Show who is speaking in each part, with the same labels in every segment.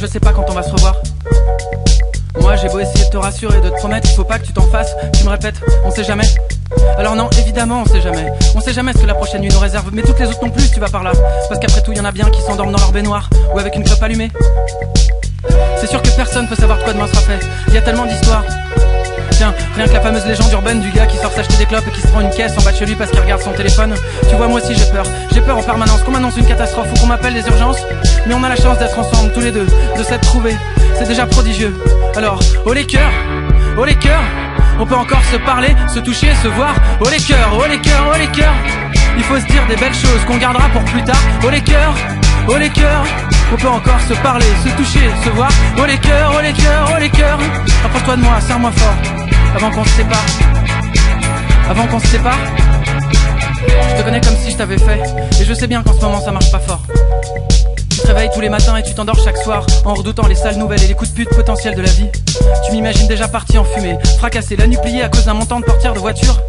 Speaker 1: je sais pas quand on va se revoir. Moi j'ai beau essayer de te rassurer, de te promettre, il faut pas que tu t'en fasses. Tu me répètes, on sait jamais. Alors non, évidemment on sait jamais. On sait jamais ce que la prochaine nuit nous réserve. Mais toutes les autres non plus, tu vas par là. Parce qu'après tout, y en a bien qui s'endorment dans leur baignoire ou avec une clope allumée. C'est sûr que personne peut savoir de quoi demain sera fait. Il y a tellement d'histoires. Tiens, rien que la fameuse légende urbaine du gars qui sort s'acheter des clopes et qui se prend une caisse en bas de chez lui parce qu'il regarde son téléphone. Tu vois, moi aussi j'ai peur. J'ai peur en permanence qu'on m'annonce une catastrophe ou qu'on m'appelle des urgences. Mais on a la chance d'être ensemble tous les deux, de s'être trouvés. C'est déjà prodigieux. Alors, oh les cœurs, oh les cœurs. On peut encore se parler, se toucher, se voir. Oh les cœurs, oh les cœurs, oh les cœurs. Il faut se dire des belles choses qu'on gardera pour plus tard. Oh les cœurs, oh les cœurs. On peut encore se parler, se toucher, se voir. Oh les cœurs, oh les cœurs, oh les cœurs. Approche-toi de moi, serre-moi fort. Avant qu'on se sépare. Avant qu'on se sépare. Je te connais comme si je t'avais fait. Et je sais bien qu'en ce moment ça marche pas fort. Tu te réveilles tous les matins et tu t'endors chaque soir en redoutant les sales nouvelles et les coups de pute potentiels de la vie. Tu m'imagines déjà parti en fumée, fracassé, la nuit pliée à cause d'un montant de portière de voiture.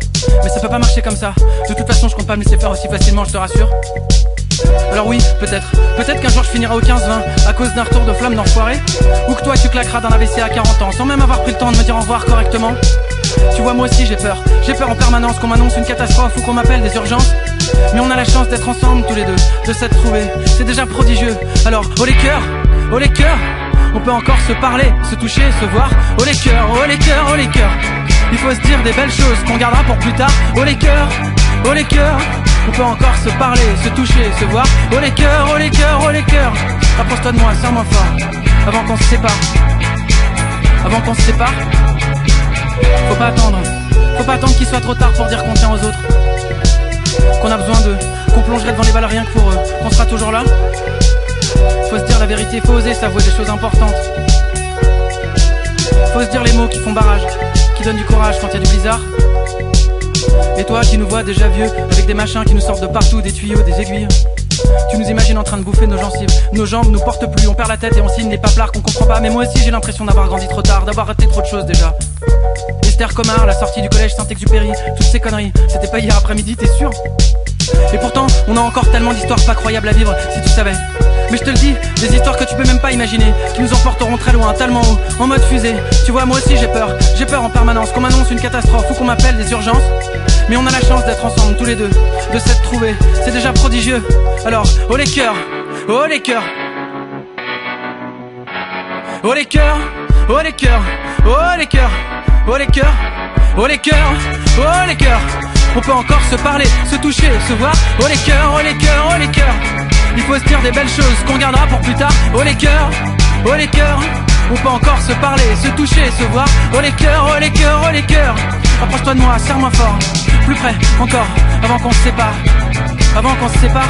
Speaker 1: Mais ça peut pas marcher comme ça. De toute façon je compte pas me laisser faire aussi facilement, je te rassure. Alors oui, peut-être qu'un jour je finirai au 15-20 à cause d'un retour de flamme d'enfoiré. Ou que toi tu claqueras dans l'AVC à 40 ans sans même avoir pris le temps de me dire au revoir correctement. Tu vois, moi aussi j'ai peur en permanence qu'on m'annonce une catastrophe ou qu'on m'appelle des urgences. Mais on a la chance d'être ensemble tous les deux, de s'être trouvés, c'est déjà prodigieux. Alors, oh les cœurs, oh les cœurs. On peut encore se parler, se toucher, se voir. Oh les cœurs, oh les cœurs, oh les cœurs. Il faut se dire des belles choses qu'on gardera pour plus tard. Oh les cœurs, oh les cœurs. On peut encore se parler, se toucher, se voir. Oh les cœurs, oh les cœurs, oh les cœurs. Approche-toi de moi, serre-moi fort. Avant qu'on se sépare. Avant qu'on se sépare. Faut pas attendre qu'il soit trop tard pour dire qu'on tient aux autres. Qu'on a besoin d'eux, qu'on plongerait devant les balles rien que pour eux. Qu'on sera toujours là. Faut se dire la vérité, faut oser s'avouer des choses importantes. Faut se dire les mots qui font barrage, qui donnent du courage quand il y a du blizzard. Et toi qui nous vois déjà vieux, avec des machins qui nous sortent de partout, des tuyaux, des aiguilles. Tu nous imagines en train de bouffer nos gencives. Nos jambes nous portent plus, on perd la tête et on signe les paplards qu'on comprend pas. Mais moi aussi j'ai l'impression d'avoir grandi trop tard, d'avoir raté trop de choses déjà. Esther Comard, la sortie du collège Saint-Exupéry, toutes ces conneries, c'était pas hier après-midi, t'es sûr? Et pourtant, on a encore tellement d'histoires pas croyables à vivre, si tu savais. Mais je te le dis, des histoires que tu peux même pas imaginer, qui nous emporteront très loin, tellement haut, en mode fusée. Tu vois, moi aussi j'ai peur en permanence qu'on m'annonce une catastrophe ou qu'on m'appelle des urgences. Mais on a la chance d'être ensemble tous les deux, de s'être trouvés, c'est déjà prodigieux. Alors, oh les cœurs, oh les cœurs. Oh les cœurs, oh les cœurs, oh les cœurs, oh les cœurs, oh les cœurs, oh les cœurs. On peut encore se parler, se toucher, se voir. Oh les cœurs, oh les cœurs, oh les cœurs. Il faut se dire des belles choses qu'on gardera pour plus tard. Oh les cœurs, oh les cœurs. On peut encore se parler, se toucher, se voir. Oh les cœurs, oh les cœurs, oh les cœurs. Approche-toi de moi, serre-moi fort. Plus près, encore, avant qu'on se sépare. Avant qu'on se sépare.